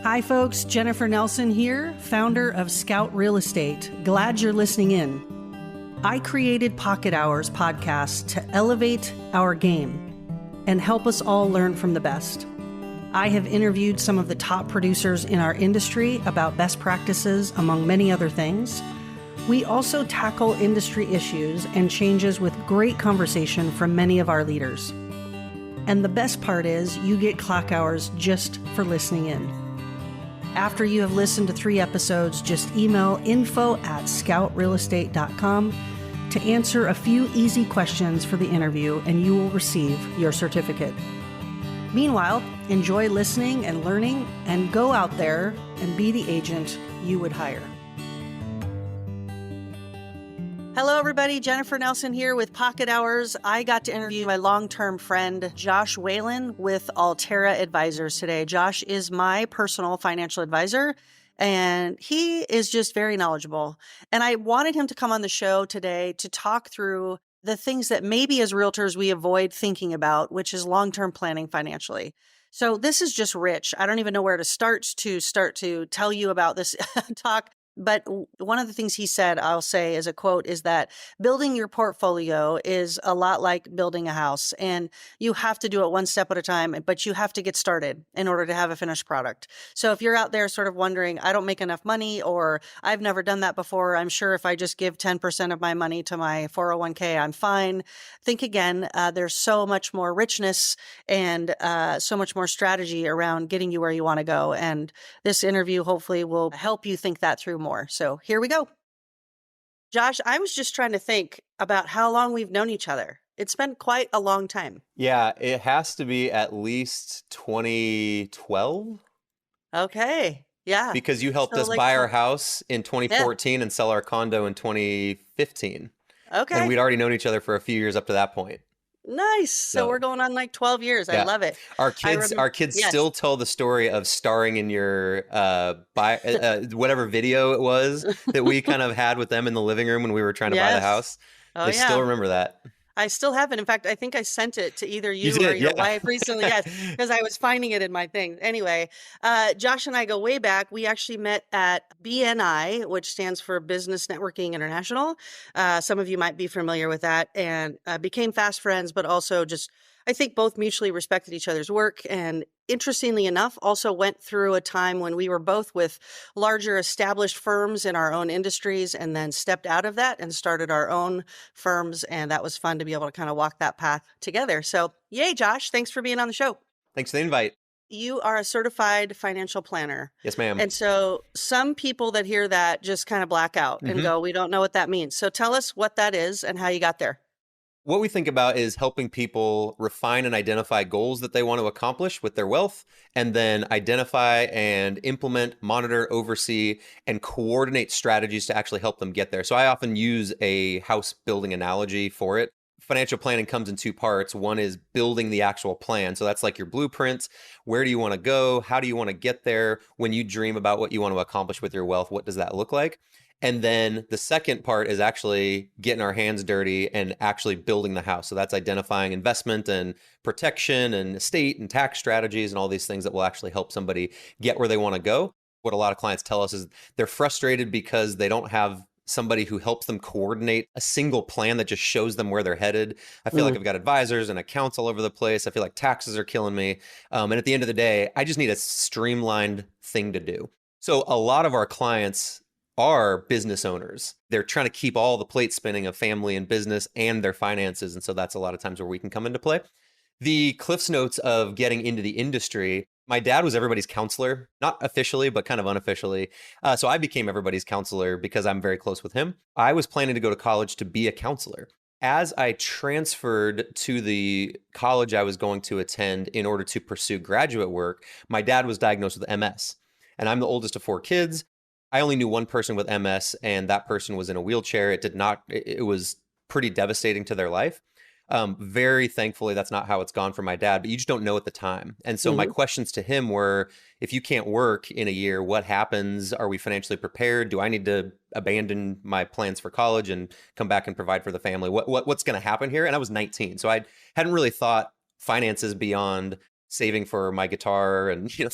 Hi folks, Jennifer Nelson here, founder of Scout Real Estate. Glad you're listening in. I created Pocket Hours podcast to elevate our game and help us all learn from the best. I have interviewed some of the top producers in our industry about best practices, among many other things. We also tackle industry issues and changes with great conversation from many of our leaders. And the best part is you get clock hours just for listening in. After you have listened to 3 episodes, just email info@scoutrealestate.com to answer a few easy questions for the interview, and you will receive your certificate. Meanwhile, enjoy listening and learning, and go out there and be the agent you would hire. Hello, everybody. Jennifer Nelson here with Pocket Hours. I got to interview my long-term friend, Josh Whalen, with Altera Advisors today. Josh is my personal financial advisor, and he is just very knowledgeable. And I wanted him to come on the show today to talk through the things that maybe as realtors we avoid thinking about, which is long-term planning financially. So this is just rich. I don't even know where to start to tell you about this talk. But one of the things he said, I'll say as a quote, is that building your portfolio is a lot like building a house, and you have to do it one step at a time, but you have to get started in order to have a finished product. So if you're out there sort of wondering, I don't make enough money, or I've never done that before, I'm sure if I just give 10% of my money to my 401k, I'm fine. Think again. There's so much more richness and so much more strategy around getting you where you want to go. And this interview hopefully will help you think that through more. So here we go. Josh, I was just trying to think about how long we've known each other. It's been quite a long time. Yeah, it has to be at least 2012. Okay. Yeah. Because you helped us buy our house in 2014 and sell our condo in 2015. Okay. And we'd already known each other for a few years up to that point. Nice. So we're going on like 12 years. Yeah. I love it. Our kids still tell the story of starring in your whatever video it was that we kind of had with them in the living room when we were trying to buy the house. They still remember that. I still have it. In fact, I think I sent it to either you or your wife recently. Yes, because I was finding it in my thing. Anyway, Josh and I go way back. We actually met at BNI, which stands for Business Networking International. Some of you might be familiar with that, and became fast friends, but also just, I think both mutually respected each other's work. And interestingly enough, also went through a time when we were both with larger established firms in our own industries, and then stepped out of that and started our own firms. And that was fun to be able to kind of walk that path together. So yay, Josh. Thanks for being on the show. Thanks for the invite. You are a certified financial planner. Yes, ma'am. And so some people that hear that just kind of black out and go, we don't know what that means. So tell us what that is and how you got there. What we think about is helping people refine and identify goals that they want to accomplish with their wealth, and then identify and implement, monitor, oversee, and coordinate strategies to actually help them get there. So I often use a house building analogy for it. Financial planning comes in 2 parts. One is building the actual plan. So that's like your blueprints. Where do you want to go? How do you want to get there? When you dream about what you want to accomplish with your wealth, what does that look like? And then the second part is actually getting our hands dirty and actually building the house. So that's identifying investment and protection and estate and tax strategies and all these things that will actually help somebody get where they want to go. What a lot of clients tell us is they're frustrated because they don't have somebody who helps them coordinate a single plan that just shows them where they're headed. I feel like I've got advisors and accounts all over the place. I feel like taxes are killing me. And at the end of the day, I just need a streamlined thing to do. So a lot of our clients are business owners. They're trying to keep all the plates spinning of family and business and their finances. And so that's a lot of times where we can come into play. The Cliff's Notes of getting into the industry. My dad was everybody's counselor, not officially, but kind of unofficially. So I became everybody's counselor because I'm very close with him. I was planning to go to college to be a counselor. As I transferred to the college I was going to attend in order to pursue graduate work, my dad was diagnosed with MS. And I'm the oldest of 4 kids. I only knew one person with MS, and that person was in a wheelchair. It was pretty devastating to their life. Very thankfully, that's not how it's gone for my dad, but you just don't know at the time. And so my questions to him were, if you can't work in a year, what happens? Are we financially prepared? Do I need to abandon my plans for college and come back and provide for the family? What's going to happen here? And I was 19. So I hadn't really thought finances beyond saving for my guitar and Yeah.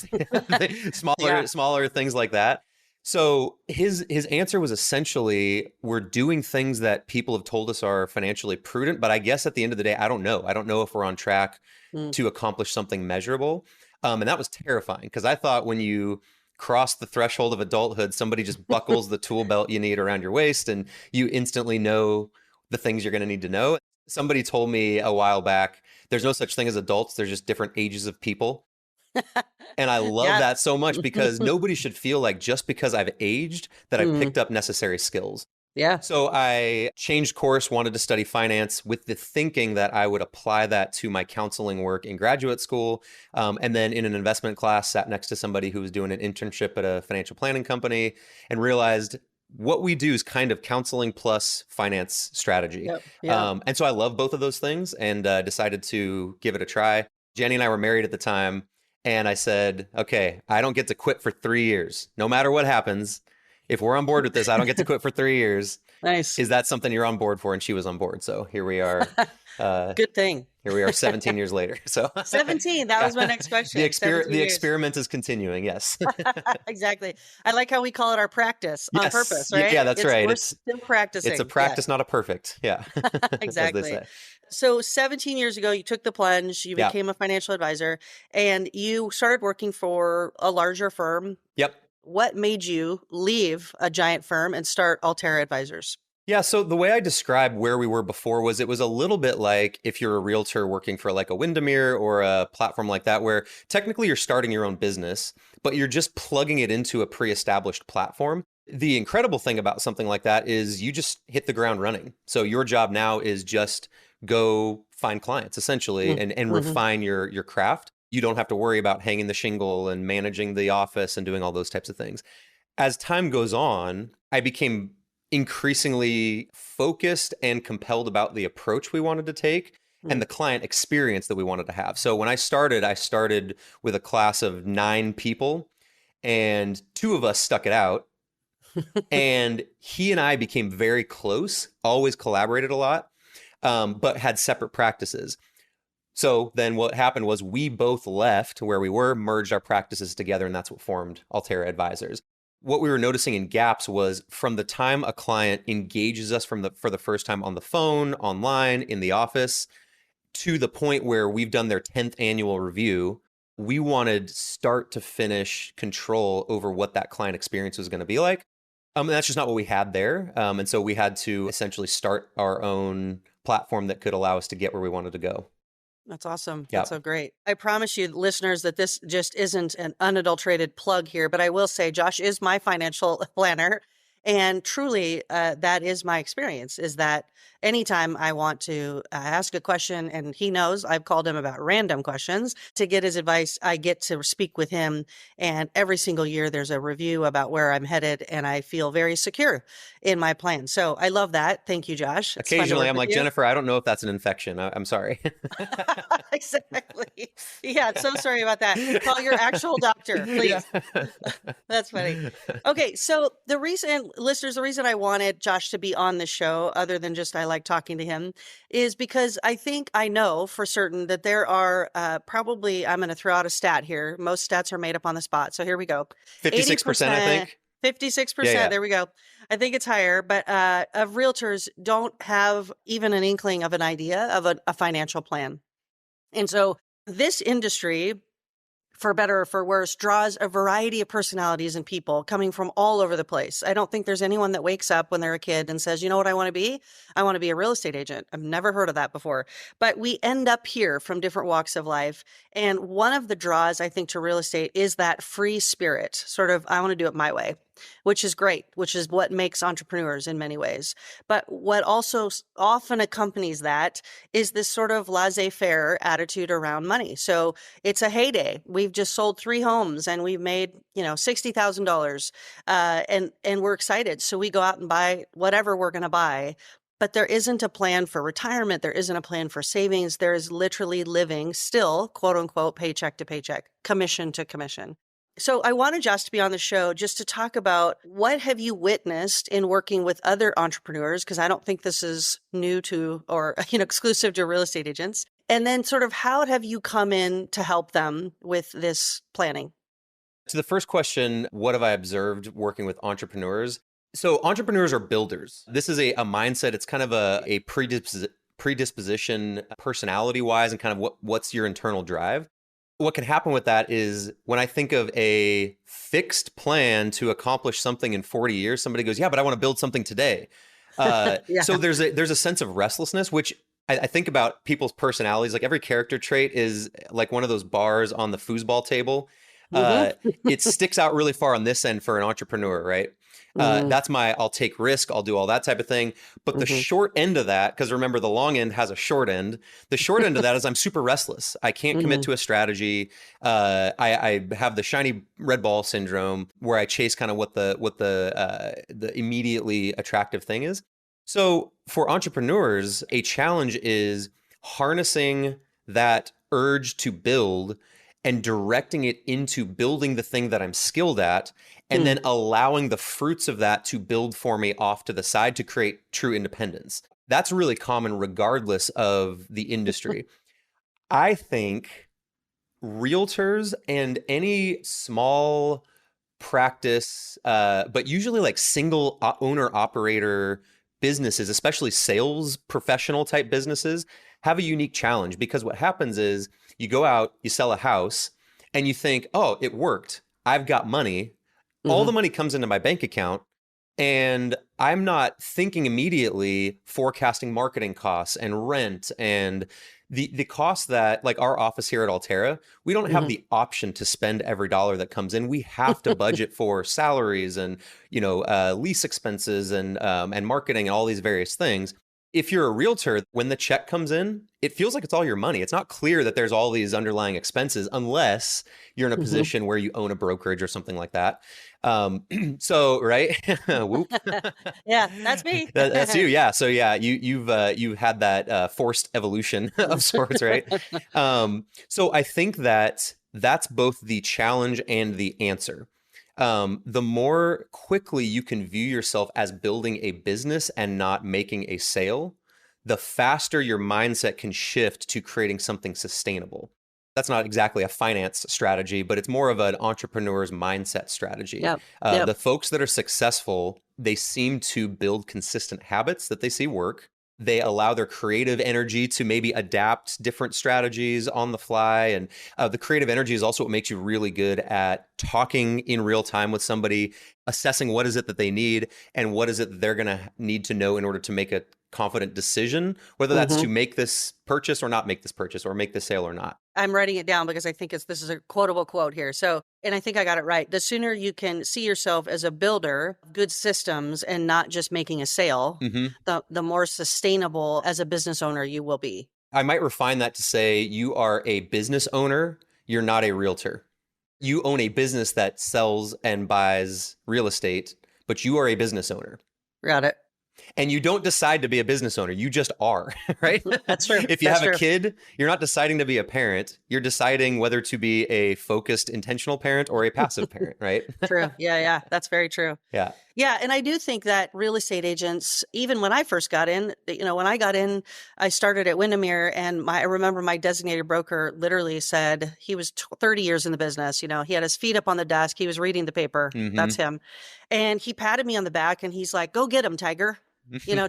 smaller things like that. So his answer was essentially, we're doing things that people have told us are financially prudent, but I guess at the end of the day, I don't know. I don't know if we're on track Mm. to accomplish something measurable. And that was terrifying because I thought when you cross the threshold of adulthood, somebody just buckles the tool belt you need around your waist and you instantly know the things you're going to need to know. Somebody told me a while back, there's no such thing as adults, there's just different ages of people. And I love Yeah. that so much because nobody should feel like just because I've aged that I've Mm. picked up necessary skills. Yeah. So I changed course, wanted to study finance with the thinking that I would apply that to my counseling work in graduate school. And then in an investment class, sat next to somebody who was doing an internship at a financial planning company and realized what we do is kind of counseling plus finance strategy. Yep. Yeah. And so I love both of those things and decided to give it a try. Jenny and I were married at the time. And I said, okay, I don't get to quit for 3 years. No matter what happens, if we're on board with this, I don't get to quit for 3 years. Nice. Is that something you're on board for? And she was on board. So here we are. Good thing. Here we are 17 years later. So 17. That was my next question. the 17 years. experiment is continuing. Yes. Exactly. I like how we call it our practice on Yes. purpose, right? Yeah, that's right. We're still practicing. It's a practice, not a perfect. Yeah. As they Exactly. say. So 17 years ago, you took the plunge, you Yeah. became a financial advisor, and you started working for a larger firm. Yep. What made you leave a giant firm and start Altera Advisors? Yeah, so the way I describe where we were before was it was a little bit like if you're a realtor working for like a Windermere or a platform like that, where technically you're starting your own business, but you're just plugging it into a pre-established platform. The incredible thing about something like that is you just hit the ground running. So your job now is just go find clients essentially and Mm-hmm. refine your craft. You don't have to worry about hanging the shingle and managing the office and doing all those types of things. As time goes on, I became increasingly focused and compelled about the approach we wanted to take and the client experience that we wanted to have. So when I started with a class of 9 people and 2 of us stuck it out. And he and I became very close, always collaborated a lot, but had separate practices. So then what happened was we both left where we were, merged our practices together, and that's what formed Altera Advisors. What we were noticing in gaps was from the time a client engages us for the first time on the phone, online, in the office, to the point where we've done their 10th annual review, we wanted start to finish control over what that client experience was going to be like. And that's just not what we had there. And so we had to essentially start our own platform that could allow us to get where we wanted to go. That's awesome. Yeah. That's so great. I promise you, listeners, that this just isn't an unadulterated plug here, but I will say Josh is my financial planner. And truly, that is my experience, is that anytime I want to ask a question, and he knows I've called him about random questions to get his advice, I get to speak with him. And every single year there's a review about where I'm headed, and I feel very secure in my plan. So I love that. Thank you, Josh. It's fun to Occasionally, work I'm with like, you. Jennifer, I don't know if that's an infection. I'm sorry. Exactly. Yeah, so sorry about that. Call your actual doctor, please. Yeah. That's funny. Okay, so the reason, listeners, the reason I wanted Josh to be on the show, other than just I like talking to him, is because I think I know for certain that there are probably, I'm going to throw out a stat here. Most stats are made up on the spot. So here we go. 56%, I think. 56%. Yeah. There we go. I think it's higher, but of realtors don't have even an inkling of an idea of a financial plan. And so this industry, for better or for worse, draws a variety of personalities and people coming from all over the place. I don't think there's anyone that wakes up when they're a kid and says, you know what I want to be? I want to be a real estate agent. I've never heard of that before. But we end up here from different walks of life. And one of the draws, I think, to real estate is that free spirit, sort of, I want to do it my way, which is great, which is what makes entrepreneurs in many ways. But what also often accompanies that is this sort of laissez-faire attitude around money. So it's a heyday. We've just sold 3 homes and we've made, $60,000, and we're excited. So we go out and buy whatever we're going to buy. But there isn't a plan for retirement. There isn't a plan for savings. There is literally living still, quote unquote, paycheck to paycheck, commission to commission. So I wanted Josh to be on the show just to talk about what have you witnessed in working with other entrepreneurs, because I don't think this is new to or exclusive to real estate agents. And then sort of how have you come in to help them with this planning? To the first question, what have I observed working with entrepreneurs? So entrepreneurs are builders. This is a mindset. It's kind of a predisposition personality wise, and kind of what's your internal drive. What can happen with that is when I think of a fixed plan to accomplish something in 40 years, somebody goes, yeah, but I want to build something today. Yeah. So there's a sense of restlessness, which I think about people's personalities. Like every character trait is like one of those bars on the foosball table. Hmm. It sticks out really far on this end for an entrepreneur, right? Hmm. That's I'll take risk, I'll do all that type of thing. But the Hmm. short end of that, because remember, the long end has a short end. The short end of that is I'm super restless. I can't commit Hmm. to a strategy. I have the shiny red ball syndrome where I chase kind of what the immediately attractive thing is. So for entrepreneurs, a challenge is harnessing that urge to build and directing it into building the thing that I'm skilled at, and then allowing the fruits of that to build for me off to the side to create true independence. That's really common regardless of the industry. I think realtors and any small practice, but usually like single owner operator businesses, especially sales professional type businesses, have a unique challenge because what happens is you go out, you sell a house, and you think, oh, it worked. I've got money. All Hmm. the money comes into my bank account. And I'm not thinking immediately forecasting marketing costs and rent and the costs that like our office here at Altera, we don't have Hmm. the option to spend every dollar that comes in. We have to budget for salaries and lease expenses and marketing and all these various things. If you're a realtor, when the check comes in, it feels like it's all your money. It's not clear that there's all these underlying expenses unless you're in a Hmm. position where you own a brokerage or something like that. So right, whoop, Yeah, that's me. that's you, yeah. So yeah, you've had that forced evolution of sorts, right? So I think that that's both the challenge and the answer. The more quickly you can view yourself as building a business and not making a sale, the faster your mindset can shift to creating something sustainable. That's not exactly a finance strategy, but it's more of an entrepreneur's mindset strategy. Yep. Yep. The folks that are successful, they seem to build consistent habits that they see work. They allow their creative energy to maybe adapt different strategies on the fly. And the creative energy is also what makes you really good at talking in real time with somebody, assessing what is it that they need and what is it that they're going to need to know in order to make a confident decision, whether that's Hmm. to make this purchase or not make this purchase or make this sale or not. I'm writing it down because I think this is a quotable quote here. So, and I think I got it right. The sooner you can see yourself as a builder of good systems and not just making a sale, Mm-hmm. the more sustainable as a business owner you will be. I might refine that to say you are a business owner, you're not a realtor. You own a business that sells and buys real estate, but you are a business owner. Got it. And you don't decide to be a business owner. You just are, right? That's true. If you That's have a true. kid, you're not deciding to be a parent. You're deciding whether to be a focused, intentional parent or a passive parent, right? True. Yeah, yeah. That's very true. Yeah. Yeah, and I do think that real estate agents, even when I first got in, when I got in, I started at Windermere, and I remember my designated broker literally said he was 30 years in the business. He had his feet up on the desk, he was reading the paper. That's Mm-hmm. him, and he patted me on the back, and he's like, "Go get him, Tiger."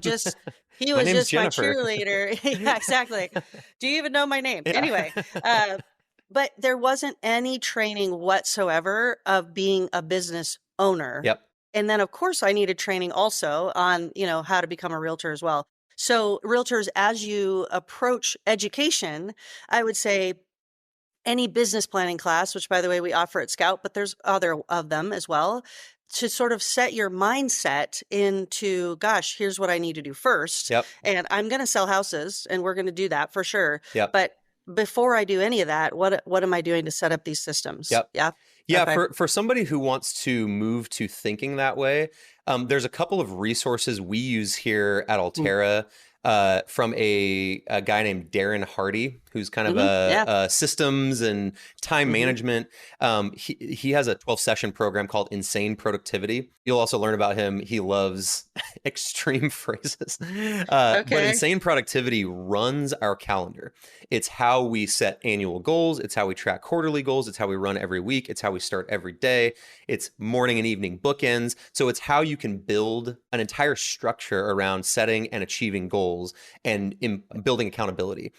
Just he My was name's just my Jennifer. cheerleader. Yeah, exactly. Do you even know my name? Yeah. Anyway, but there wasn't any training whatsoever of being a business owner. Yep. And then, of course, I needed training also on, how to become a realtor as well. So realtors, as you approach education, I would say any business planning class, which by the way, we offer at Scout, but there's other of them as well, to sort of set your mindset into, gosh, here's what I need to do first. Yep. And I'm going to sell houses and we're going to do that for sure. Yep. But before I do any of that, what am I doing to set up these systems? Yep. Yeah. Yeah, Okay. for somebody who wants to move to thinking that way, there's a couple of resources we use here at Mm. Altera. from a guy named Darren Hardy, who's kind of Yeah. a systems and time hmm management. He has a 12-session program called Insane Productivity. You'll also learn about him. He loves extreme phrases. But Okay. Insane Productivity runs our calendar. It's how we set annual goals. It's how we track quarterly goals. It's how we run every week. It's how we start every day. It's morning and evening bookends. So it's how you can build an entire structure around setting and achieving goals and building accountability.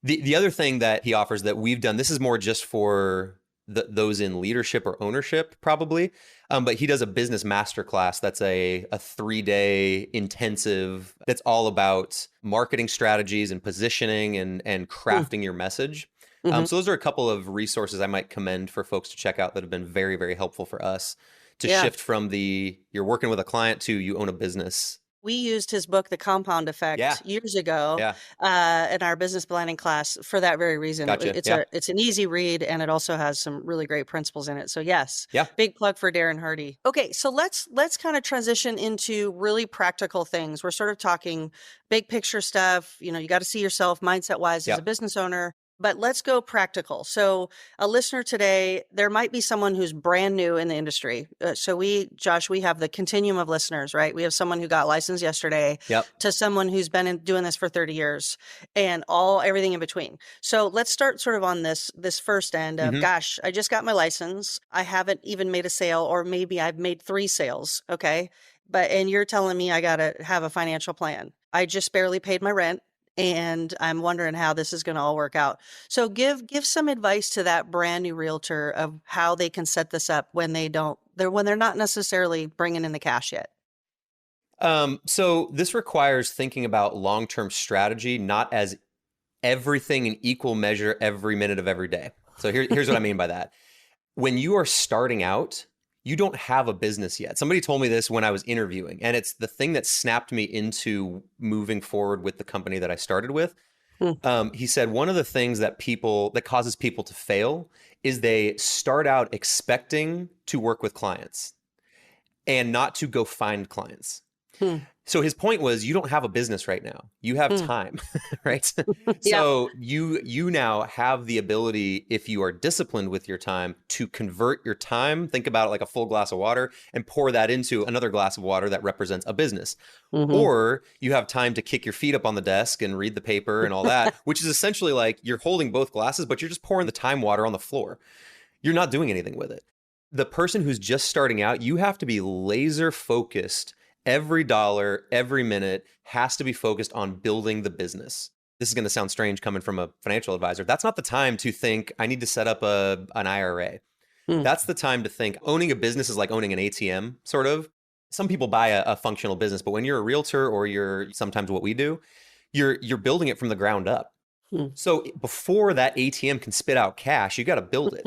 The other thing that he offers that we've done, this is more just for those in leadership or ownership, probably. But he does a business masterclass that's a 3-day intensive that's all about marketing strategies and positioning and Hmm. crafting your message. hmm So those are a couple of resources I might commend for folks to check out that have been very, very helpful for us to Yeah. shift from you're working with a client to you own a business. We used his book, The Compound Yeah. Effect, years ago Yeah. in our business planning class for that very reason. Gotcha. It's Yeah. it's an easy read, and it also has some really great principles in it. So yes, Yeah. big plug for Darren Hardy. Okay, so let's kind of transition into really practical things. We're sort of talking big picture stuff. You got to see yourself mindset wise as a Yep. business owner. But let's go practical. So, a listener today, there might be someone who's brand new in the industry. Josh, we have the continuum of listeners, right? We have someone who got licensed yesterday Yep. to someone who's been doing this for 30 years and everything in between. So, let's start sort of on this first end of, hmm gosh, I just got my license. I haven't even made a sale, or maybe I've made 3 sales. Okay. And you're telling me I got to have a financial plan. I just barely paid my rent, and I'm wondering how this is going to all work out. So give some advice to that brand new realtor of how they can set this up when they're not necessarily bringing in the cash yet. So this requires thinking about long-term strategy, not as everything in equal measure every minute of every day. So here's what I mean by that. When you are starting out, you don't have a business yet. Somebody told me this when I was interviewing, and it's the thing that snapped me into moving forward with the company that I started with. Hmm, He said one of the things that causes people to fail is they start out expecting to work with clients and not to go find clients. hmm, So his point was you don't have a business right now. You have hmm. time, right? Yep. So you now have the ability, if you are disciplined with your time, to convert your time, think about it like a full glass of water, and pour that into another glass of water that represents a business. hmm Or you have time to kick your feet up on the desk and read the paper and all that, which is essentially like you're holding both glasses, but you're just pouring the time water on the floor. You're not doing anything with it. The person who's just starting out, you have to be laser focused. Every dollar, every minute has to be focused on building the business. This is going to sound strange coming from a financial advisor. That's not the time to think, I need to set up an IRA. hmm That's the time to think owning a business is like owning an ATM, sort of. Some people buy a functional business, but when you're a realtor or you're sometimes what we do, you're building it from the ground up. hmm So before that ATM can spit out cash, you got to build it.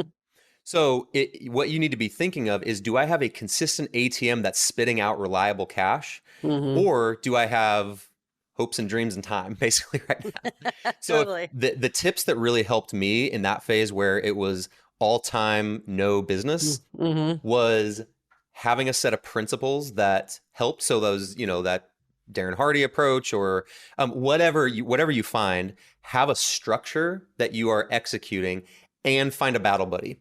So what you need to be thinking of is, do I have a consistent ATM that's spitting out reliable cash? hmm Or do I have hopes and dreams and time, basically, right now? So if Totally. the tips that really helped me in that phase where it was all time, no business, Mm-hmm. was having a set of principles that helped. So those, that Darren Hardy approach or whatever you find, have a structure that you are executing and find a battle buddy.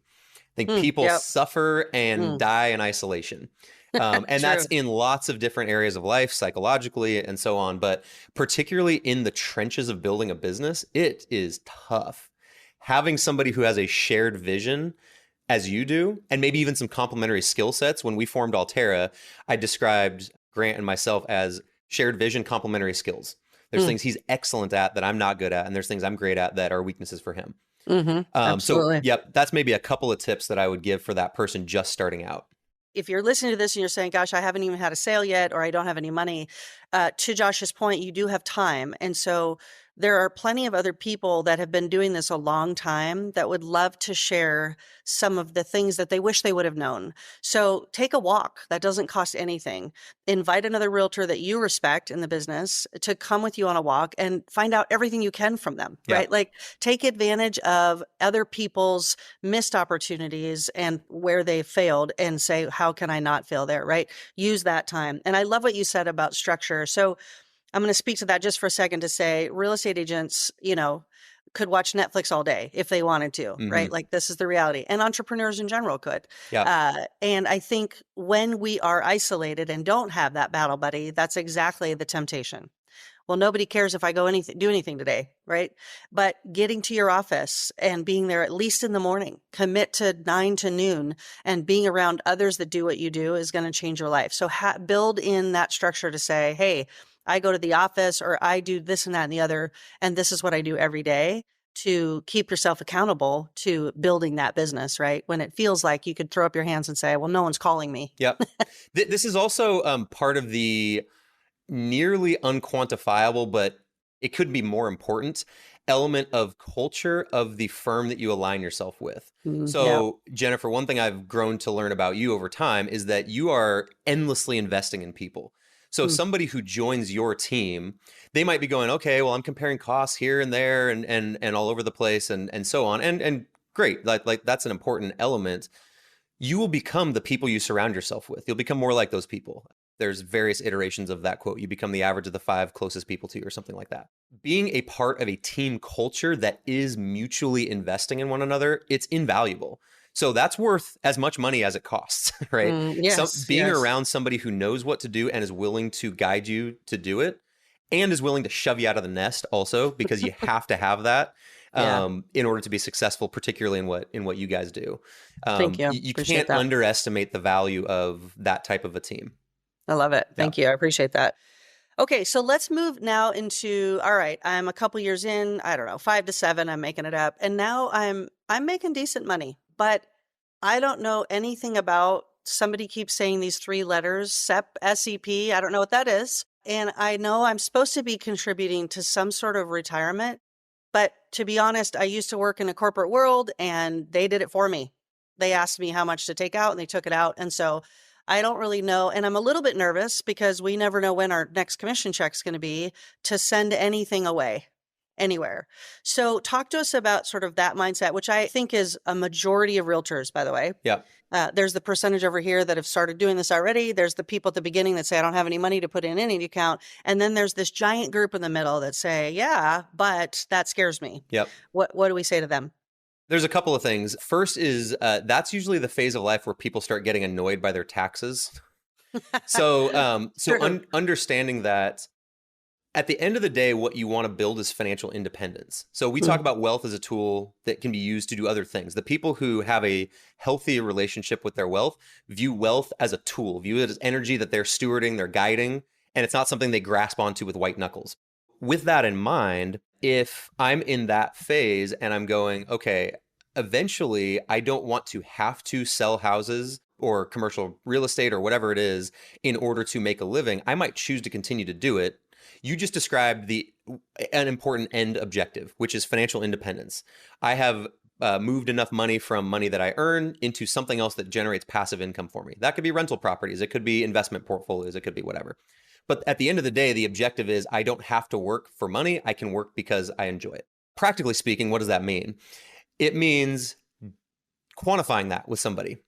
I think people Yep. suffer and Mm. die in isolation. And that's True. in lots of different areas of life, psychologically and so on. But particularly in the trenches of building a business, it is tough. Having somebody who has a shared vision as you do, and maybe even some complementary skill sets. When we formed Altera, I described Grant and myself as shared vision, complementary skills. There's Mm. things he's excellent at that I'm not good at, and there's things I'm great at that are weaknesses for him. So, Absolutely. yep, that's maybe a couple of tips that I would give for that person just starting out. If you're listening to this and you're saying, gosh, I haven't even had a sale yet, or I don't have any money, to Josh's point, you do have time. And so there are plenty of other people that have been doing this a long time that would love to share some of the things that they wish they would have known. So take a walk. That doesn't cost anything. Invite another realtor that you respect in the business to come with you on a walk and find out everything you can from them, Yeah. right? Like take advantage of other people's missed opportunities and where they failed and say, how can I not fail there, right? Use that time. And I love what you said about structure. So I'm going to speak to that just for a second to say real estate agents, could watch Netflix all day if they wanted to, Hmm. right? Like this is the reality. And entrepreneurs in general could. Yeah. And I think when we are isolated and don't have that battle buddy, that's exactly the temptation. Well, nobody cares if I do anything today, right? But getting to your office and being there at least in the morning, commit to 9 to noon, and being around others that do what you do is going to change your life. So build in that structure to say, hey, I go to the office or I do this and that and the other, and this is what I do every day to keep yourself accountable to building that business, right? When it feels like you could throw up your hands and say, well, no one's calling me. Yep. This is also part of the nearly unquantifiable, but it could be more important element of culture of the firm that you align yourself with. Yeah. So, Jennifer, one thing I've grown to learn about you over time is that you are endlessly investing in people. So somebody who joins your team, they might be going, okay, well, I'm comparing costs here and there and all over the place and so on. And great, like that's an important element. You will become the people you surround yourself with. You'll become more like those people. There's various iterations of that quote. You become the average of the 5 closest people to you, or something like that. Being a part of a team culture that is mutually investing in one another, it's invaluable. So that's worth as much money as it costs, right? Yes. Being around somebody who knows what to do and is willing to guide you to do it, and is willing to shove you out of the nest also, because you have to have that Yeah. in order to be successful, particularly in what you guys do. Thank you. You Appreciate can't that. underestimate the value of that type of a team. I love it. Yeah. Thank you. I appreciate that. Okay, so let's move now into, all right, I'm a couple years in, I don't know, 5 to 7, I'm making it up. And now I'm making decent money, but I don't know anything about, somebody keeps saying these 3 letters, SEP, SEP, I don't know what that is. And I know I'm supposed to be contributing to some sort of retirement, but to be honest, I used to work in a corporate world and they did it for me. They asked me how much to take out and they took it out. And so I don't really know. And I'm a little bit nervous because we never know when our next commission check is going to be to send anything away anywhere. So talk to us about sort of that mindset, which I think is a majority of realtors, by the way. Yeah. There's the percentage over here that have started doing this already. There's the people at the beginning that say, I don't have any money to put in any account. And then there's this giant group in the middle that say, yeah, but that scares me. Yep. What do we say to them? There's a couple of things. First is that's usually the phase of life where people start getting annoyed by their taxes. So understanding that at the end of the day, what you want to build is financial independence. So we talk about wealth as a tool that can be used to do other things. The people who have a healthy relationship with their wealth view wealth as a tool, view it as energy that they're stewarding, they're guiding, and it's not something they grasp onto with white knuckles. With that in mind, if I'm in that phase and I'm going, okay, eventually I don't want to have to sell houses or commercial real estate or whatever it is in order to make a living, I might choose to continue to do it. You just described an important end objective, which is financial independence. I have moved enough money from money that I earn into something else that generates passive income for me. That could be rental properties. It could be investment portfolios. It could be whatever. But at the end of the day, the objective is I don't have to work for money. I can work because I enjoy it. Practically speaking, what does that mean? It means quantifying that with somebody,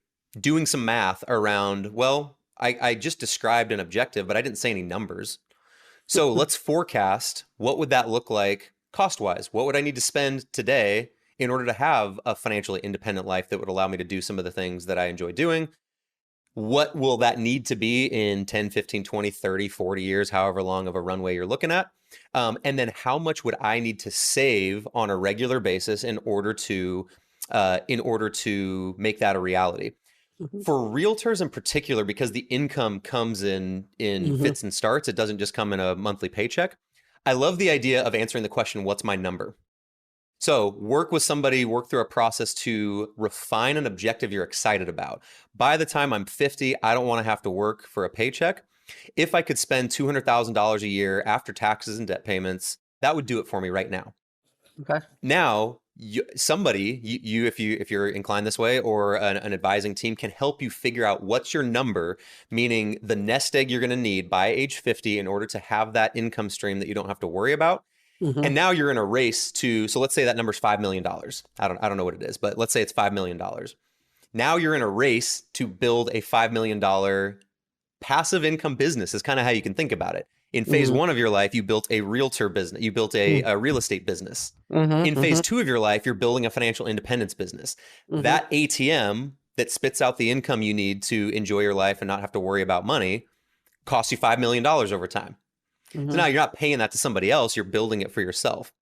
doing some math around, well, I just described an objective, but I didn't say any numbers. So let's forecast, what would that look like cost-wise? What would I need to spend today in order to have a financially independent life that would allow me to do some of the things that I enjoy doing? What will that need to be in 10, 15, 20, 30, 40 years, however long of a runway you're looking at? And then how much would I need to save on a regular basis in order to make that a reality? For realtors in particular, because the income comes in fits and starts, it doesn't just come in a monthly paycheck. I love the idea of answering the question, what's my number? So work with somebody, work through a process to refine an objective you're excited about. By the time I'm 50, I don't want to have to work for a paycheck. If I could spend $200,000 a year after taxes and debt payments, that would do it for me right now. Okay. Now, if you're inclined this way, or an advising team can help you figure out what's your number, meaning the nest egg you're going to need by age 50 in order to have that income stream that you don't have to worry about. And now you're in a race so let's say that number's $5 million. I don't know what it is, but let's say it's $5 million. Now you're in a race to build a $5 million passive income business is kind of how you can think about it. In phase Mm-hmm. one of your life, you built a realtor business, you built a real estate business. In Mm-hmm. phase two of your life, you're building a financial independence business. Mm-hmm. That ATM that spits out the income you need to enjoy your life and not have to worry about money costs you $5 million over time. So Mm-hmm. now you're not paying that to somebody else, you're building it for yourself.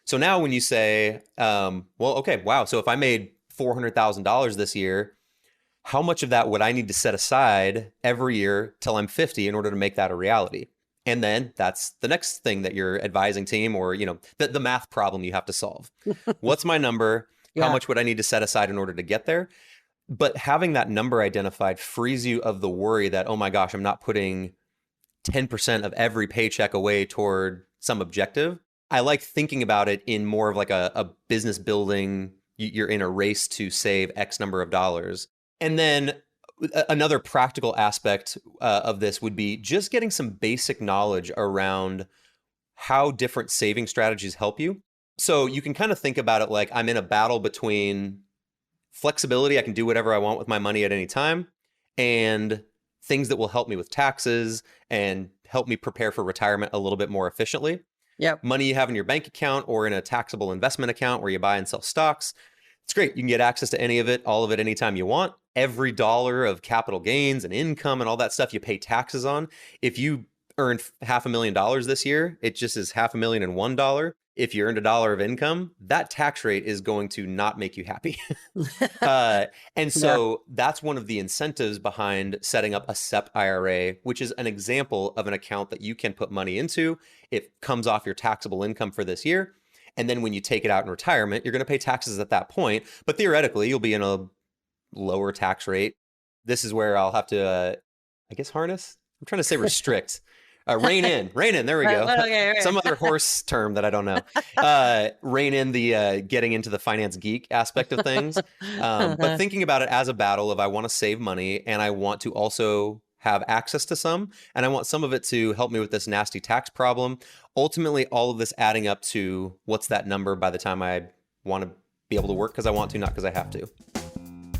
So now when you say, well, okay, wow, so if I made $400,000 this year, how much of that would I need to set aside every year till I'm 50 in order to make that a reality? And then that's the next thing that your advising team or, the math problem you have to solve. What's my number? How Yeah. much would I need to set aside in order to get there? But having that number identified frees you of the worry that, oh my gosh, I'm not putting 10% of every paycheck away toward some objective. I like thinking about it in more of like a business building. You're in a race to save X number of dollars. And then another practical aspect of this would be just getting some basic knowledge around how different saving strategies help you. So you can kind of think about it like I'm in a battle between flexibility, I can do whatever I want with my money at any time, and things that will help me with taxes and help me prepare for retirement a little bit more efficiently. Yep. Money you have in your bank account or in a taxable investment account where you buy and sell stocks. It's great. You can get access to any of it, all of it, anytime you want. Every dollar of capital gains and income and all that stuff you pay taxes on. If you earned $500,000 this year, it just is $500,001. If you earned $1 of income, that tax rate is going to not make you happy. And Yeah. so that's one of the incentives behind setting up a SEP IRA, which is an example of an account that you can put money into. It comes off your taxable income for this year. And then when you take it out in retirement, you're going to pay taxes at that point. But theoretically, you'll be in a lower tax rate. This is where I'll have to, I guess, harness. I'm trying to say restrict. Rein in. There we go. Okay, okay. Some other horse term that I don't know. Rein in the getting into the finance geek aspect of things. But thinking about it as a battle of I want to save money and I want to also have access to some, and I want some of it to help me with this nasty tax problem. Ultimately, all of this adding up to what's that number by the time I want to be able to work because I want to, not because I have to.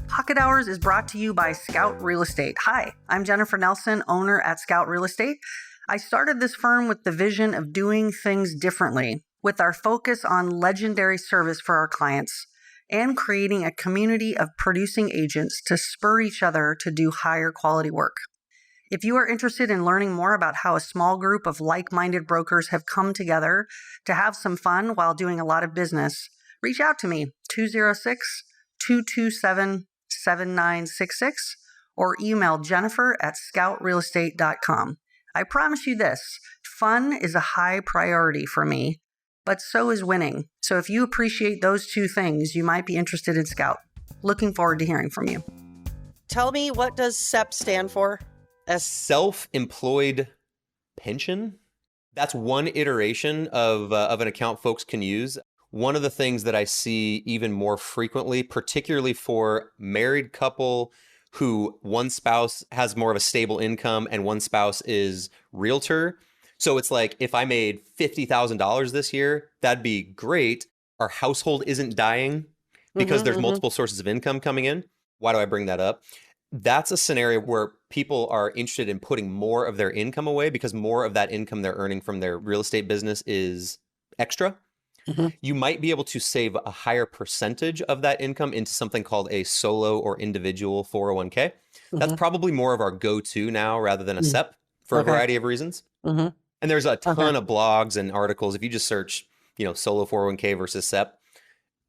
Pocket Hours is brought to you by Scout Real Estate. Hi, I'm Jennifer Nelson, owner at Scout Real Estate. I started this firm with the vision of doing things differently, with our focus on legendary service for our clients and creating a community of producing agents to spur each other to do higher quality work. If you are interested in learning more about how a small group of like-minded brokers have come together to have some fun while doing a lot of business, reach out to me, 206-227-7966, or email jennifer@scoutrealestate.com. I promise you this, fun is a high priority for me, but so is winning. So if you appreciate those two things, you might be interested in Scout. Looking forward to hearing from you. Tell me, what does SEP stand for? Self-employed pension. That's one iteration of an account folks can use. One of the things that I see even more frequently, particularly for married couple who one spouse has more of a stable income and one spouse is realtor. So it's like, if I made $50,000 this year, that'd be great. Our household isn't dying because there's multiple sources of income coming in. Why do I bring that up? That's a scenario where people are interested in putting more of their income away because more of that income they're earning from their real estate business is extra. You might be able to save a higher percentage of that income into something called a solo or individual 401k. That's probably more of our go-to now rather than a SEP for a variety of reasons. And there's a ton of blogs and articles. If you just search, solo 401k versus SEP,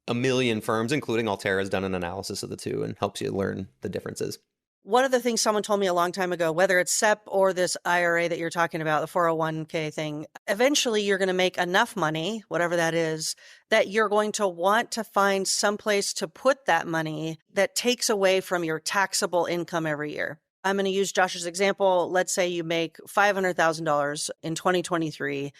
a million firms, including Altera, has done an analysis of the two and helps you learn the differences. One of the things someone told me a long time ago, whether it's SEP or this IRA that you're talking about, the 401k thing, eventually you're going to make enough money, whatever that is, that you're going to want to find someplace to put that money that takes away from your taxable income every year. I'm going to use Josh's example. Let's say you make $500,000 in 2023.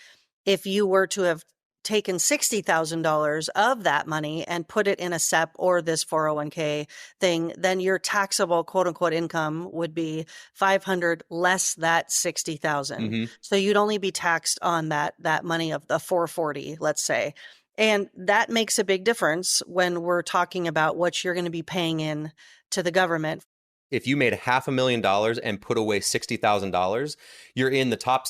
If you were to have taken $60,000 of that money and put it in a SEP or this 401k thing, then your taxable quote unquote income would be 500 less that 60,000. So you'd only be taxed on that money of the 440, let's say. And that makes a big difference when we're talking about what you're going to be paying in to the government. If you made $500,000 and put away $60,000, you're in the top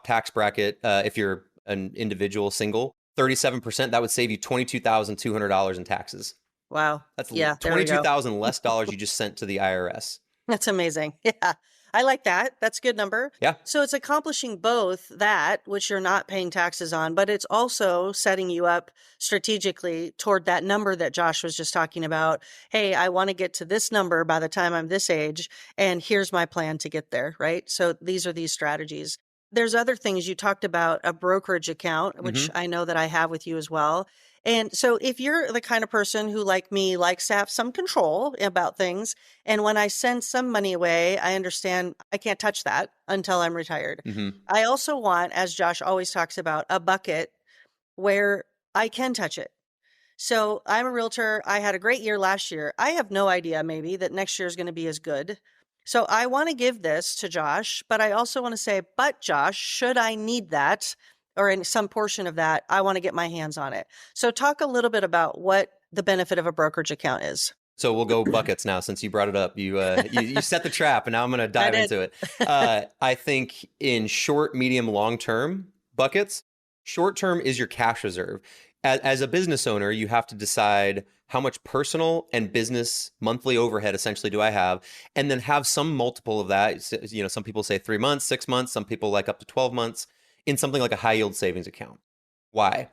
tax bracket. If you're an individual single, 37%, that would save you $22,200 in taxes. Wow. That's Yeah, there we go. 22,000 less dollars you just sent to the IRS. That's amazing. Yeah. I like that. That's a good number. Yeah. So it's accomplishing both that, which you're not paying taxes on, but it's also setting you up strategically toward that number that Josh was just talking about. Hey, I want to get to this number by the time I'm this age, and here's my plan to get there, right? So these are these strategies. There's other things you talked about, a brokerage account, which I know that I have with you as well. And so if you're the kind of person who, like me, likes to have some control about things, and when I send some money away, I understand I can't touch that until I'm retired. I also want, as Josh always talks about, a bucket where I can touch it. So I'm a realtor. I had a great year last year. I have no idea maybe that next year is going to be as good. So I want to give this to Josh, but I also want to say, but Josh, should I need that or in some portion of that, I want to get my hands on it. So talk a little bit about what the benefit of a brokerage account is. So we'll go buckets now, since you brought it up. You set the trap, and now I'm going to dive into it. I think in short, medium, long term buckets, short term is your cash reserve. As a business owner, you have to decide how much personal and business monthly overhead essentially do I have, and then have some multiple of that. You know, some people say 3 months, 6 months, some people like up to 12 months in something like a high yield savings account. Why?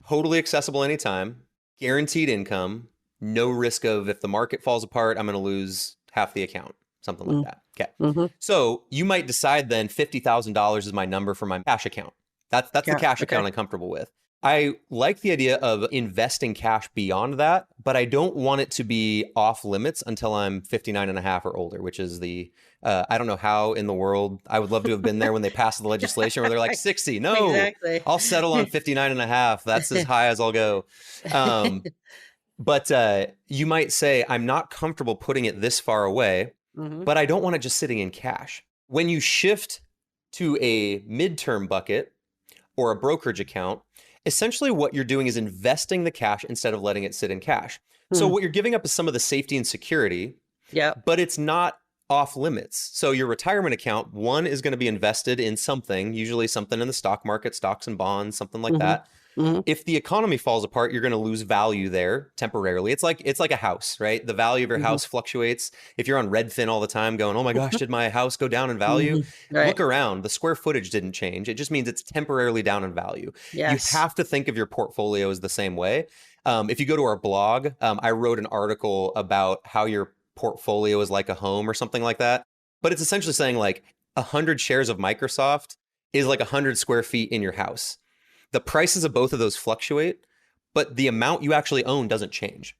Totally accessible anytime, guaranteed income, no risk of, if the market falls apart, I'm going to lose half the account, something like that. Okay. So you might decide then $50,000 is my number for my cash account. That's the cash account I'm comfortable with. I like the idea of investing cash beyond that, but I don't want it to be off limits until I'm 59 and a half or older, which is I don't know how in the world. I would love to have been there when they passed the legislation where they're like 60. No, exactly. I'll settle on 59 and a half. That's as high as I'll go. But you might say, I'm not comfortable putting it this far away, but I don't want it just sitting in cash. When you shift to a midterm bucket or a brokerage account, essentially what you're doing is investing the cash instead of letting it sit in cash. So what you're giving up is some of the safety and security, but it's not off limits. So your retirement account, one, is going to be invested in something, usually something in the stock market, stocks and bonds, something like that. If the economy falls apart, you're going to lose value there temporarily. It's like a house, right? The value of your house fluctuates. If you're on Redfin all the time going, oh my gosh, did my house go down in value? Look around. The square footage didn't change. It just means it's temporarily down in value. Yes. You have to think of your portfolio as the same way. If you go to our blog, I wrote an article about how your portfolio is like a home or something like that. But it's essentially saying like 100 shares of Microsoft is like 100 square feet in your house. The prices of both of those fluctuate, but the amount you actually own doesn't change.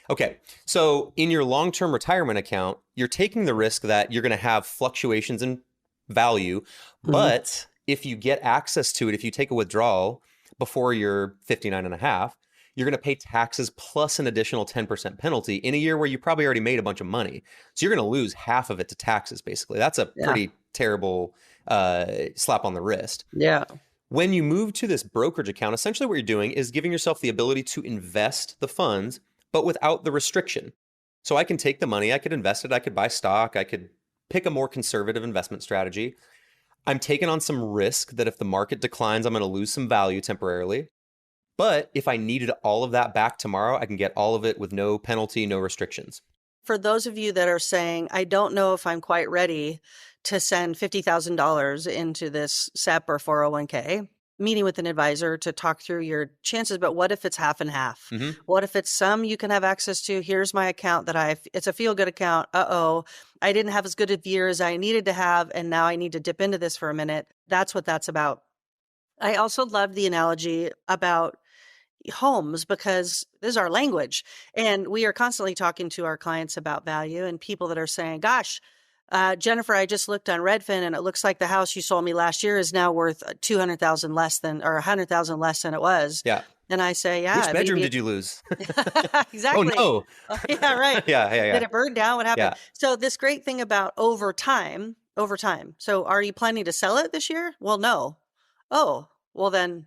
Okay, so in your long-term retirement account, you're taking the risk that you're going to have fluctuations in value, but if you get access to it, if you take a withdrawal before you're 59 and a half, you're going to pay taxes plus an additional 10% penalty in a year where you probably already made a bunch of money. So you're going to lose half of it to taxes, basically. That's a pretty terrible slap on the wrist. Yeah. When you move to this brokerage account, essentially what you're doing is giving yourself the ability to invest the funds, but without the restriction. So I can take the money, I could invest it, I could buy stock, I could pick a more conservative investment strategy. I'm taking on some risk that if the market declines, I'm going to lose some value temporarily. But if I needed all of that back tomorrow, I can get all of it with no penalty, no restrictions. For those of you that are saying, I don't know if I'm quite ready to send $50,000 into this SEP or 401k, meeting with an advisor to talk through your chances. But what if it's half and half? What if it's some you can have access to? Here's my account it's a feel good account. I didn't have as good a year as I needed to have, and now I need to dip into this for a minute. That's what that's about. I also love the analogy about homes because this is our language. And we are constantly talking to our clients about value and people that are saying, gosh, Jennifer, I just looked on Redfin and it looks like the house you sold me last year is now worth 200,000 less than, or 100,000 less than it was. Yeah. And I say, which bedroom did you lose? Exactly. Oh, no. Yeah, right. Yeah. Did it burn down? What happened? Yeah. So this great thing about over time. So are you planning to sell it this year? Well, no. Oh, well then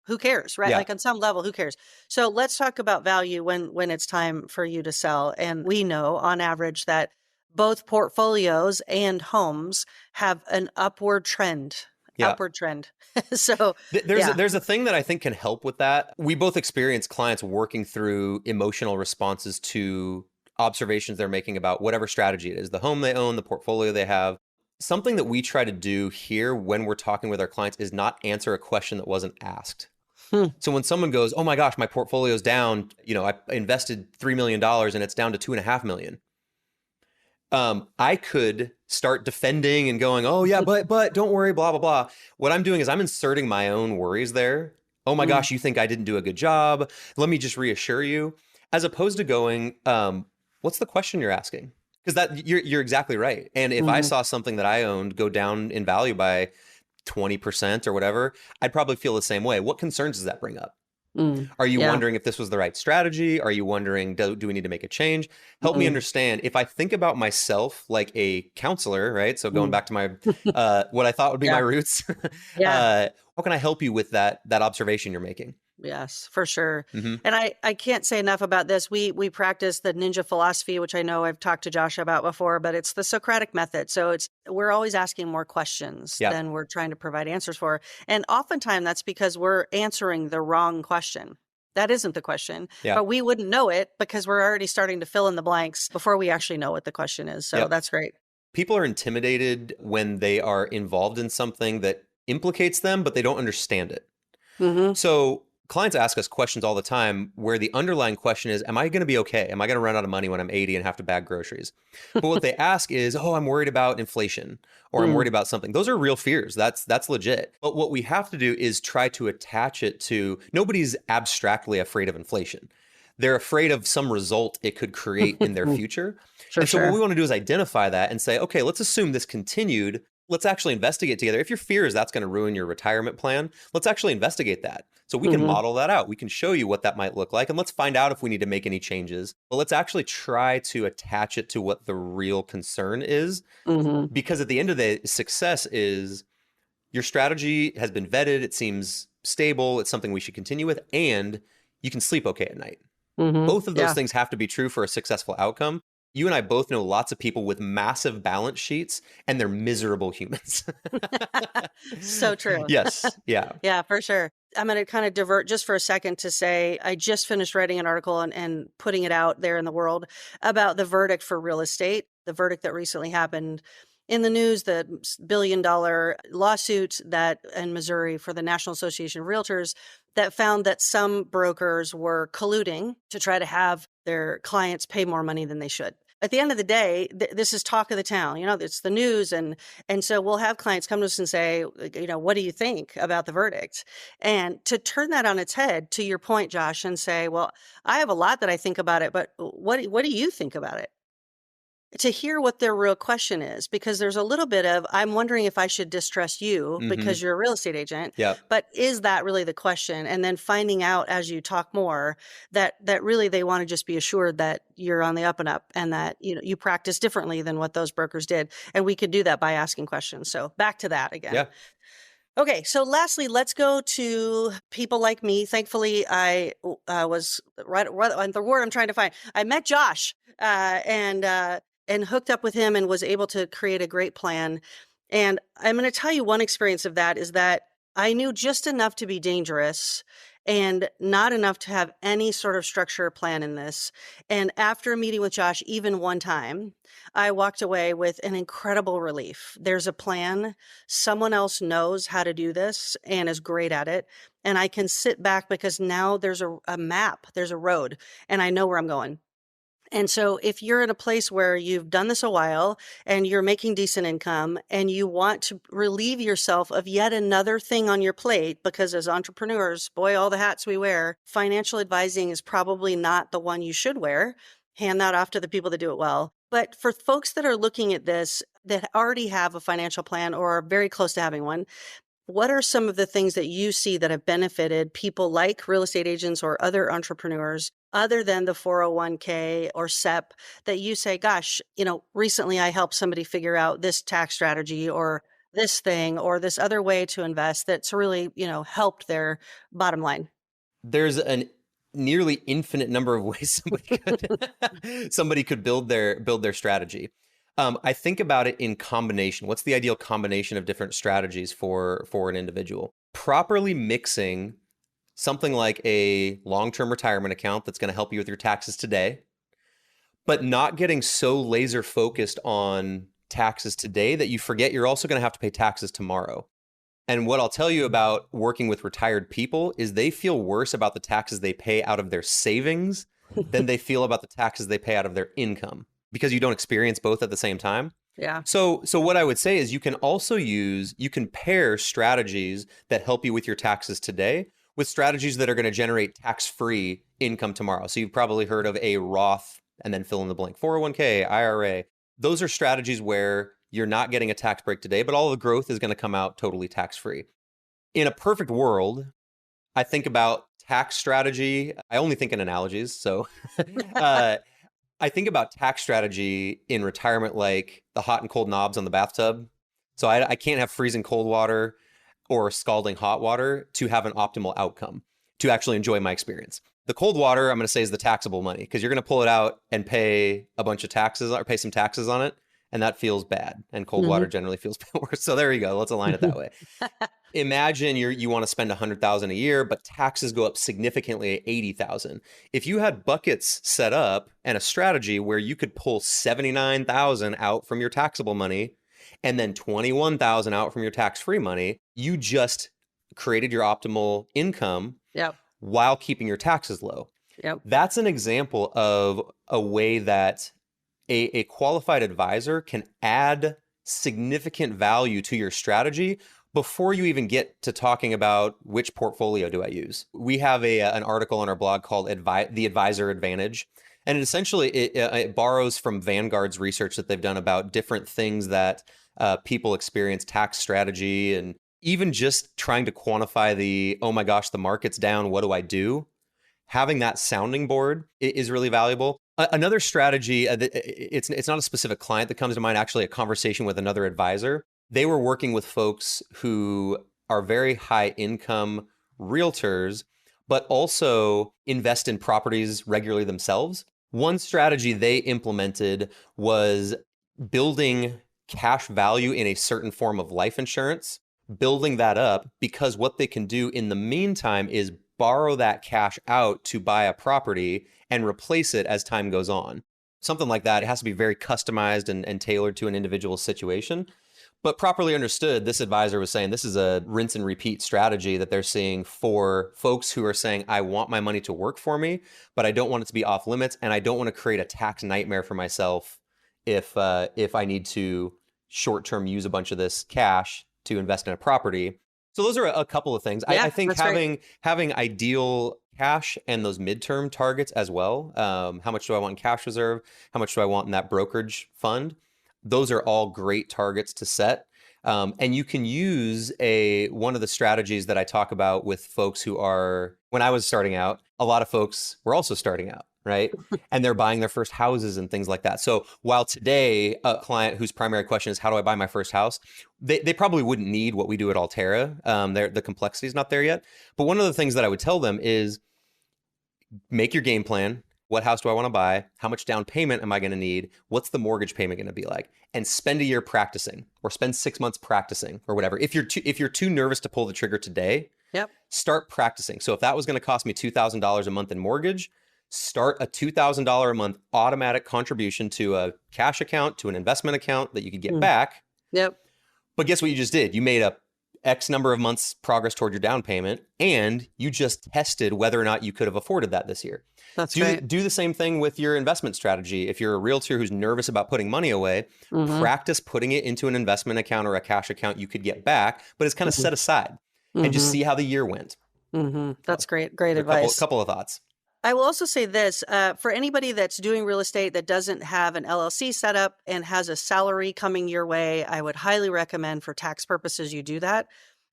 who cares, right? Yeah. Like on some level, who cares? So let's talk about value when it's time for you to sell. And we know on average that both portfolios and homes have an upward trend. Yeah. So, There's yeah. there's a thing that I think can help with that. We both experience clients working through emotional responses to observations they're making about whatever strategy it is, the home they own, the portfolio they have. Something that we try to do here when we're talking with our clients is not answer a question that wasn't asked. Hmm. So when someone goes, "Oh my gosh, my portfolio's down, I invested $3 million and it's down to $2.5 million." I could start defending and going, "Oh yeah, but don't worry, blah blah blah." What I'm doing is I'm inserting my own worries there. Oh my Mm, gosh, you think I didn't do a good job? Let me just reassure you, as opposed to going, "What's the question you're asking?" Because that you're exactly right. And if I mhm, saw something that I owned go down in value by 20% or whatever, I'd probably feel the same way. What concerns does that bring up? Are you yeah. wondering if this was the right strategy? Are you wondering, do we need to make a change? Help me Mm, understand. If I think about myself like a counselor, right? So going mm. back to my what I thought would be my Yeah. roots, Yeah. how can I help you with that observation you're making? Yes, for sure. Hmm. And I can't say enough about this. We practice the ninja philosophy, which I know I've talked to Josh about before, but it's the Socratic method. So we're always asking more questions Yeah, than we're trying to provide answers for. And oftentimes that's because we're answering the wrong question. That isn't the question, yeah, but we wouldn't know it because we're already starting to fill in the blanks before we actually know what the question is. So yep. that's great. People are intimidated when they are involved in something that implicates them, but they don't understand it. Hmm. So clients ask us questions all the time where the underlying question is, am I going to be okay? Am I going to run out of money when I'm 80 and have to bag groceries? But what they ask is, oh, I'm worried about inflation or I'm worried Mm, about something. Those are real fears. That's legit. But what we have to do is try to attach it to nobody's abstractly afraid of inflation. They're afraid of some result it could create in their future. for And so what we sure. want to do is identify that and say, okay, let's assume this continued. Let's actually investigate together. If your fear is that's going to ruin your retirement plan, let's actually investigate that. So we can Hmm. model that out. We can show you what that might look like and let's find out if we need to make any changes. But let's actually try to attach it to what the real concern is. Hmm. Because at the end of the day, success is your strategy has been vetted. It seems stable. It's something we should continue with. And you can sleep okay at night. Hmm. Both of those Yeah. things have to be true for a successful outcome. You and I both know lots of people with massive balance sheets and they're miserable humans. So true. Yes. Yeah. Yeah, for sure. I'm going to kind of divert just for a second to say I just finished writing an article and putting it out there in the world about the verdict for real estate, the verdict that recently happened in the news, the $1 billion lawsuit that in Missouri for the National Association of Realtors that found that some brokers were colluding to try to have their clients pay more money than they should. At the end of the day, this is talk of the town. It's the news, and so we'll have clients come to us and say, what do you think about the verdict? And to turn that on its head, to your point, Josh, and say, well, I have a lot that I think about it, but what do you think about it? To hear what their real question is, because there's a little bit of, I'm wondering if I should distrust you Hmm. because you're a real estate agent, Yeah. but is that really the question? And then finding out as you talk more that really they want to just be assured that you're on the up and up and that you practice differently than what those brokers did. And we could do that by asking questions. So back to that again. Yeah. Okay, so lastly, let's go to people like me. Thankfully, I was right on the word I'm trying to find. I met Josh and hooked up with him and was able to create a great plan. And I'm going to tell you one experience of that is that I knew just enough to be dangerous and not enough to have any sort of structure or plan in this. And after meeting with Josh, even one time, I walked away with an incredible relief. There's a plan. Someone else knows how to do this and is great at it. And I can sit back because now there's a map, there's a road, and I know where I'm going. And so if you're in a place where you've done this a while and you're making decent income and you want to relieve yourself of yet another thing on your plate, because as entrepreneurs, boy, all the hats we wear, financial advising is probably not the one you should wear. Hand that off to the people that do it well. But for folks that are looking at this, that already have a financial plan or are very close to having one, what are some of the things that you see that have benefited people like real estate agents or other entrepreneurs, other than the 401k or SEP, that you say, gosh, recently I helped somebody figure out this tax strategy or this thing or this other way to invest that's really, helped their bottom line? There's an nearly infinite number of ways somebody could somebody could build their strategy. I think about it in combination. What's the ideal combination of different strategies for an individual? Properly mixing something like a long-term retirement account that's going to help you with your taxes today, but not getting so laser focused on taxes today that you forget you're also going to have to pay taxes tomorrow. And what I'll tell you about working with retired people is they feel worse about the taxes they pay out of their savings than they feel about the taxes they pay out of their income, because you don't experience both at the same time. Yeah. So what I would say is you can pair strategies that help you with your taxes today with strategies that are going to generate tax-free income tomorrow. So you've probably heard of a Roth and then fill in the blank, 401k, IRA. Those are strategies where you're not getting a tax break today, but all the growth is going to come out totally tax-free. In a perfect world, I think about tax strategy. I only think in analogies. So I think about tax strategy in retirement like the hot and cold knobs on the bathtub. So I can't have freezing cold water or scalding hot water to have an optimal outcome, to actually enjoy my experience. The cold water, I'm going to say, is the taxable money, because you're going to pull it out and pay a bunch of taxes or pay some taxes on it. And that feels bad. And cold water generally feels worse. So there you go. Let's align it that way. Imagine you want to spend $100,000 a year, but taxes go up significantly at $80,000. If you had buckets set up and a strategy where you could pull $79,000 out from your taxable money and then $21,000 out from your tax-free money, you just created your optimal income while keeping your taxes low. That's an example of a way that a qualified advisor can add significant value to your strategy before you even get to talking about which portfolio do I use. We have an article on our blog called The Advisor Advantage. And it borrows from Vanguard's research that they've done about different things that people experience, tax strategy, and even just trying to quantify oh my gosh, the market's down, what do I do? Having that sounding board is really valuable. Another strategy, it's not a specific client that comes to mind, actually a conversation with another advisor. They were working with folks who are very high income realtors, but also invest in properties regularly themselves. One strategy they implemented was building cash value in a certain form of life insurance, building that up, because what they can do in the meantime is borrow that cash out to buy a property and replace it as time goes on. Something like that. It has to be very customized and tailored to an individual situation. But properly understood, this advisor was saying this is a rinse and repeat strategy that they're seeing for folks who are saying, I want my money to work for me, but I don't want it to be off limits, and I don't want to create a tax nightmare for myself if I need to short-term use a bunch of this cash to invest in a property. So those are a couple of things. I think having ideal cash and those midterm targets as well. How much do I want in cash reserve? How much do I want in that brokerage fund? Those are all great targets to set. And you can use one of the strategies that I talk about with folks who are, when I was starting out, a lot of folks were also starting out, right? And they're buying their first houses and things like that. So while today, a client whose primary question is, how do I buy my first house? They probably wouldn't need what we do at Altera. The complexity is not there yet. But one of the things that I would tell them is make your game plan. What house do I want to buy? How much down payment am I going to need? What's the mortgage payment going to be like? And spend a year practicing, or spend 6 months practicing, or whatever. If you're too nervous to pull the trigger today, start practicing. So if that was going to cost me $2,000 a month in mortgage, start a $2,000 a month automatic contribution to a cash account, to an investment account that you could get back. But guess what you just did? You made a X number of months progress toward your down payment, and you just tested whether or not you could have afforded that this year. That's right. Do the same thing with your investment strategy. If you're a realtor who's nervous about putting money away, practice putting it into an investment account or a cash account you could get back, but it's kind of set aside, and just see how the year went. That's great. Great advice. Couple of thoughts. I will also say this, for anybody that's doing real estate that doesn't have an LLC set up and has a salary coming your way, I would highly recommend, for tax purposes, you do that.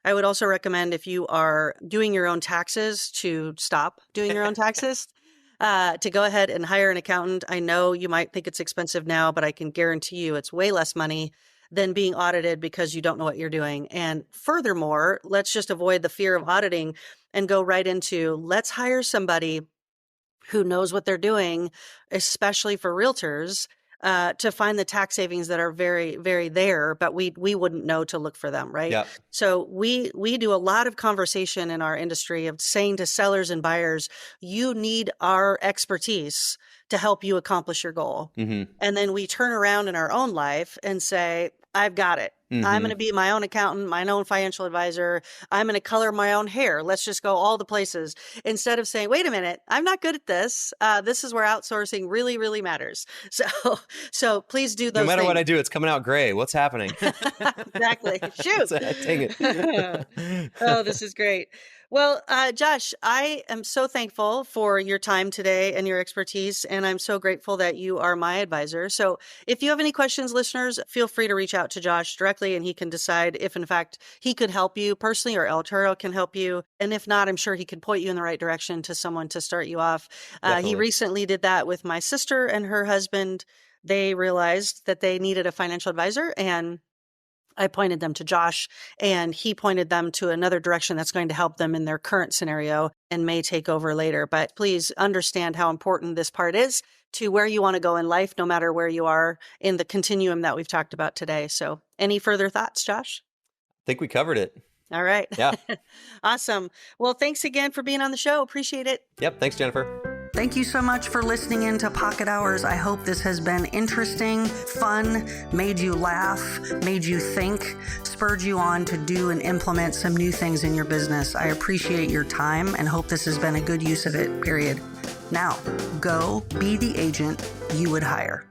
I would also recommend, if you are doing your own taxes, to stop doing your own taxes, to go ahead and hire an accountant. I know you might think it's expensive now, but I can guarantee you it's way less money than being audited because you don't know what you're doing. And furthermore, let's just avoid the fear of auditing and go right into, let's hire somebody who knows what they're doing, especially for realtors, to find the tax savings that are very, very there, but we wouldn't know to look for them, right? Yep. So we do a lot of conversation in our industry of saying to sellers and buyers, you need our expertise to help you accomplish your goal. Mm-hmm. And then we turn around in our own life and say, I've got it. Mm-hmm. I'm going to be my own accountant, my own financial advisor. I'm going to color my own hair. Let's just go all the places instead of saying, wait a minute, I'm not good at this. This is where outsourcing really, really matters. So please do those No matter things. what I do, it's coming out gray. What's happening? Exactly. Shoot. Dang it. Oh, this is great. Well, Josh, I am so thankful for your time today and your expertise, and I'm so grateful that you are my advisor. So if you have any questions, listeners, feel free to reach out to Josh directly, and he can decide if, in fact, he could help you personally or El Toro can help you. And if not, I'm sure he could point you in the right direction to someone to start you off. He recently did that with my sister and her husband. They realized that they needed a financial advisor, and I pointed them to Josh, and he pointed them to another direction that's going to help them in their current scenario and may take over later. But please understand how important this part is to where you want to go in life, no matter where you are in the continuum that we've talked about today. So any further thoughts, Josh? I think we covered it. All right. Yeah. Awesome. Well, thanks again for being on the show. Appreciate it. Yep. Thanks, Jennifer. Thank you so much for listening in to Pocket Hours. I hope this has been interesting, fun, made you laugh, made you think, spurred you on to do and implement some new things in your business. I appreciate your time and hope this has been a good use of it, period. Now, go be the agent you would hire.